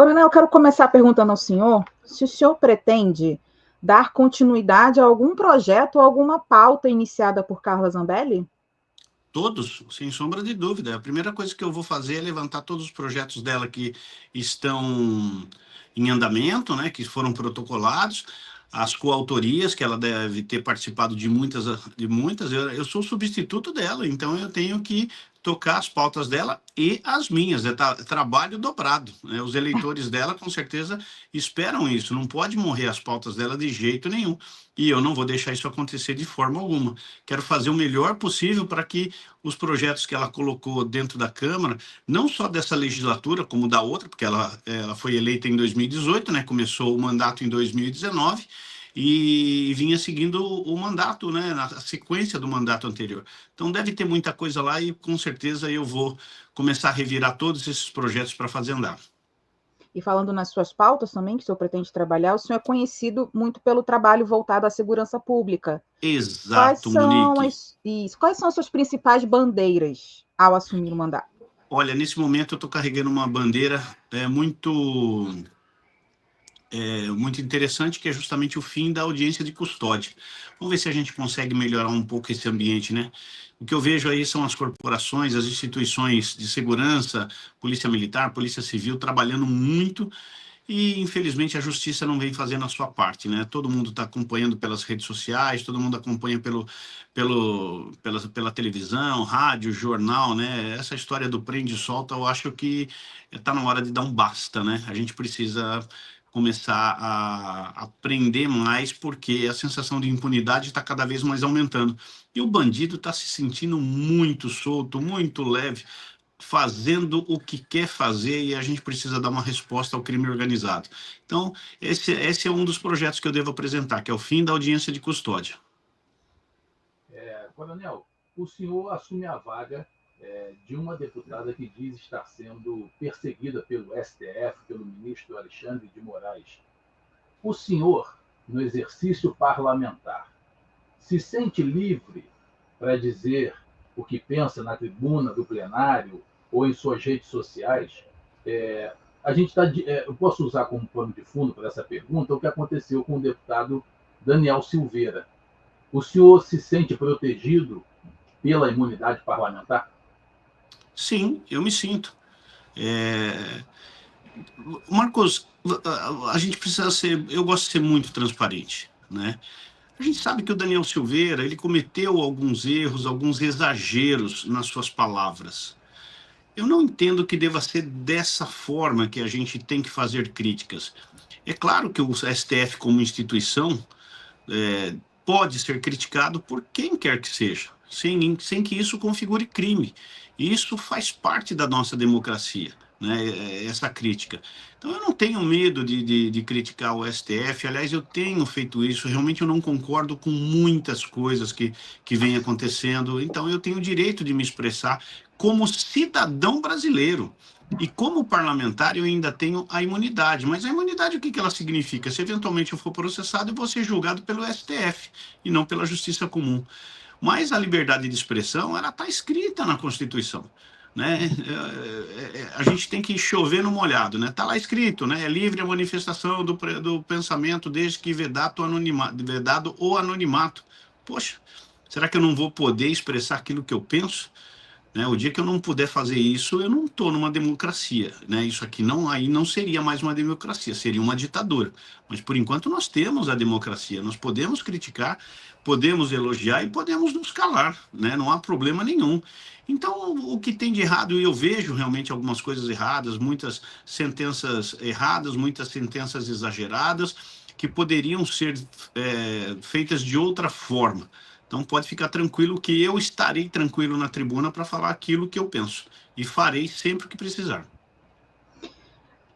Coronel, eu quero começar perguntando ao senhor se o senhor pretende dar continuidade a algum projeto ou alguma pauta iniciada por Carla Zambelli? Todos, sem sombra de dúvida. A primeira coisa que eu vou fazer é levantar todos os projetos dela que estão em andamento, né, que foram protocolados, as coautorias, que ela deve ter participado de muitas. Eu sou substituto dela, então eu tenho que tocar as pautas dela e as minhas, é trabalho dobrado, né? Os eleitores dela, com certeza, esperam isso, não pode morrer as pautas dela de jeito nenhum, e eu não vou deixar isso acontecer de forma alguma. Quero fazer o melhor possível para que os projetos que ela colocou dentro da Câmara, não só dessa legislatura, como da outra, porque ela foi eleita em 2018, né? Começou o mandato em 2019 e vinha seguindo o mandato, né? Na sequência do mandato anterior. Então deve ter muita coisa lá e com certeza eu vou começar a revirar todos esses projetos para fazer andar. E falando nas suas pautas também, que o senhor pretende trabalhar, o senhor é conhecido muito pelo trabalho voltado à segurança pública. Exato, Monique. Quais são as suas principais bandeiras ao assumir o mandato? Olha, nesse momento eu estou carregando uma bandeira muito interessante, que é justamente o fim da audiência de custódia. Vamos ver se a gente consegue melhorar um pouco esse ambiente, né? O que eu vejo aí são as corporações, as instituições de segurança, Polícia Militar, Polícia Civil, trabalhando muito e, infelizmente, a justiça não vem fazendo a sua parte, né? Todo mundo está acompanhando pelas redes sociais, todo mundo acompanha pela televisão, rádio, jornal, né? Essa história do prende e solta, eu acho que está na hora de dar um basta, né? A gente precisa começar a aprender mais, porque a sensação de impunidade está cada vez mais aumentando. E o bandido está se sentindo muito solto, muito leve, fazendo o que quer fazer, e a gente precisa dar uma resposta ao crime organizado. Então, esse é um dos projetos que eu devo apresentar, que é o fim da audiência de custódia. Coronel, o senhor assume a vaga de uma deputada que diz estar sendo perseguida pelo STF, pelo ministro Alexandre de Moraes. O senhor, no exercício parlamentar, se sente livre para dizer o que pensa na tribuna do plenário ou em suas redes sociais? Eu posso usar como pano de fundo para essa pergunta o que aconteceu com o deputado Daniel Silveira. O senhor se sente protegido pela imunidade parlamentar? Sim, eu me sinto. É... Marcos, a gente precisa ser... Eu gosto de ser muito transparente, né? A gente sabe que o Daniel Silveira, ele cometeu alguns erros, alguns exageros nas suas palavras. Eu não entendo que deva ser dessa forma que a gente tem que fazer críticas. É claro que o STF, como instituição, pode ser criticado por quem quer que seja, sem que isso configure crime. E isso faz parte da nossa democracia, né, essa crítica. Então, eu não tenho medo de criticar o STF, aliás, eu tenho feito isso, realmente eu não concordo com muitas coisas que vêm acontecendo, então eu tenho o direito de me expressar como cidadão brasileiro. E como parlamentar, eu ainda tenho a imunidade. Mas a imunidade, o que ela significa? Se eventualmente eu for processado, eu vou ser julgado pelo STF e não pela justiça comum. Mas a liberdade de expressão, ela está escrita na Constituição, né? A gente tem que chover no molhado, né? Está lá escrito, né? É livre a manifestação do pensamento, desde que vedado o anonimato. Poxa, será que eu não vou poder expressar aquilo que eu penso? Né? O dia que eu não puder fazer isso, eu não estou numa democracia, né? Isso aqui aí não seria mais uma democracia, seria uma ditadura. Mas por enquanto nós temos a democracia, nós podemos criticar, podemos elogiar e podemos nos calar, né? Não há problema nenhum. Então, o que tem de errado, e eu vejo realmente algumas coisas erradas, muitas sentenças erradas, muitas sentenças exageradas, que poderiam ser feitas de outra forma. Então pode ficar tranquilo que eu estarei tranquilo na tribuna para falar aquilo que eu penso. E farei sempre que precisar.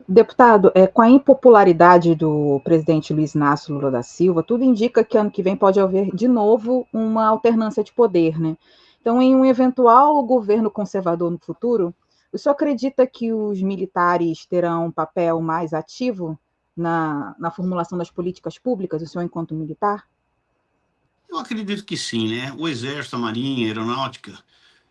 Deputado, com a impopularidade do presidente Luiz Inácio Lula da Silva, tudo indica que ano que vem pode haver de novo uma alternância de poder, né? Então, em um eventual governo conservador no futuro, o senhor acredita que os militares terão um papel mais ativo na formulação das políticas públicas, o senhor enquanto militar? Eu acredito que sim, né? O Exército, a Marinha, a Aeronáutica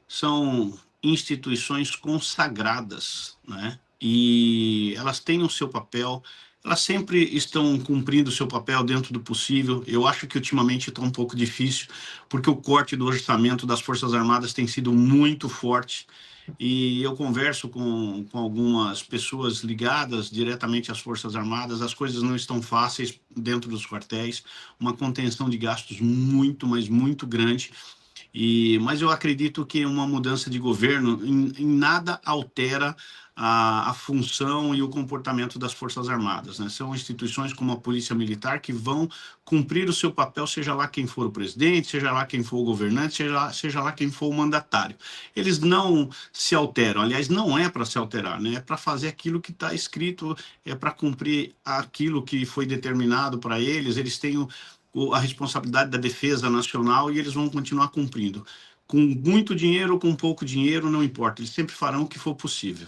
são instituições consagradas, né? e elas têm o seu papel, elas sempre estão cumprindo o seu papel dentro do possível. Eu acho que ultimamente está um pouco difícil, porque o corte do orçamento das Forças Armadas tem sido muito forte, e eu converso com algumas pessoas ligadas diretamente às Forças Armadas, as coisas não estão fáceis dentro dos quartéis, uma contenção de gastos muito, mas muito grande. Mas eu acredito que uma mudança de governo em nada altera a função e o comportamento das Forças Armadas, né? São instituições como a Polícia Militar que vão cumprir o seu papel, seja lá quem for o presidente, seja lá quem for o governante, seja lá quem for o mandatário. Eles não se alteram, aliás, não é para se alterar, né? É para fazer aquilo que está escrito, é para cumprir aquilo que foi determinado para eles. Eles têm a responsabilidade da defesa nacional e eles vão continuar cumprindo. Com muito dinheiro ou com pouco dinheiro, não importa, eles sempre farão o que for possível.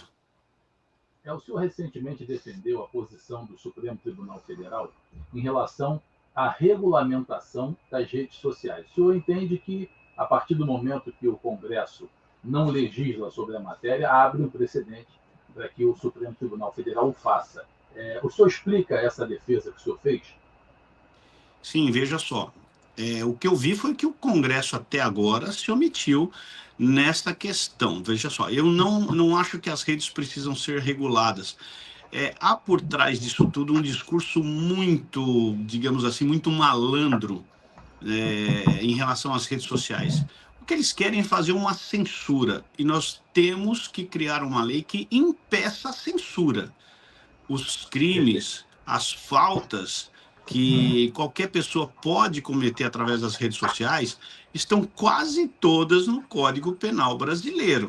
O senhor recentemente defendeu a posição do Supremo Tribunal Federal em relação à regulamentação das redes sociais. O senhor entende que, a partir do momento que o Congresso não legisla sobre a matéria, abre um precedente para que o Supremo Tribunal Federal o faça. O senhor explica essa defesa que o senhor fez? Sim, veja só. O que eu vi foi que o Congresso até agora se omitiu nesta questão. Veja só, eu não acho que as redes precisam ser reguladas. Há por trás disso tudo um discurso muito, digamos assim, muito malandro em relação às redes sociais. O que eles querem é fazer uma censura, e nós temos que criar uma lei que impeça a censura. Os crimes, as faltas que qualquer pessoa pode cometer através das redes sociais estão quase todas no Código Penal brasileiro.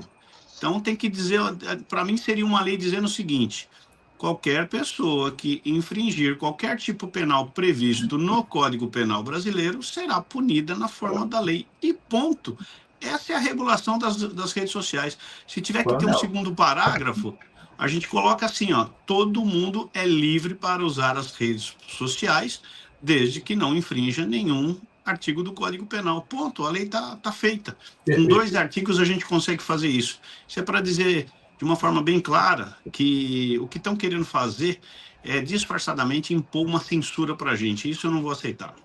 Então, tem que dizer, para mim, seria uma lei dizendo o seguinte: qualquer pessoa que infringir qualquer tipo penal previsto no Código Penal brasileiro será punida na forma da lei. E ponto. Essa é a regulação das redes sociais. Se tiver que ter um segundo parágrafo, a gente coloca assim, ó: todo mundo é livre para usar as redes sociais, desde que não infrinja nenhum artigo do Código Penal. Ponto. A lei está feita. Com 2 artigos a gente consegue fazer isso. Isso é para dizer de uma forma bem clara que o que estão querendo fazer é disfarçadamente impor uma censura para a gente. Isso eu não vou aceitar.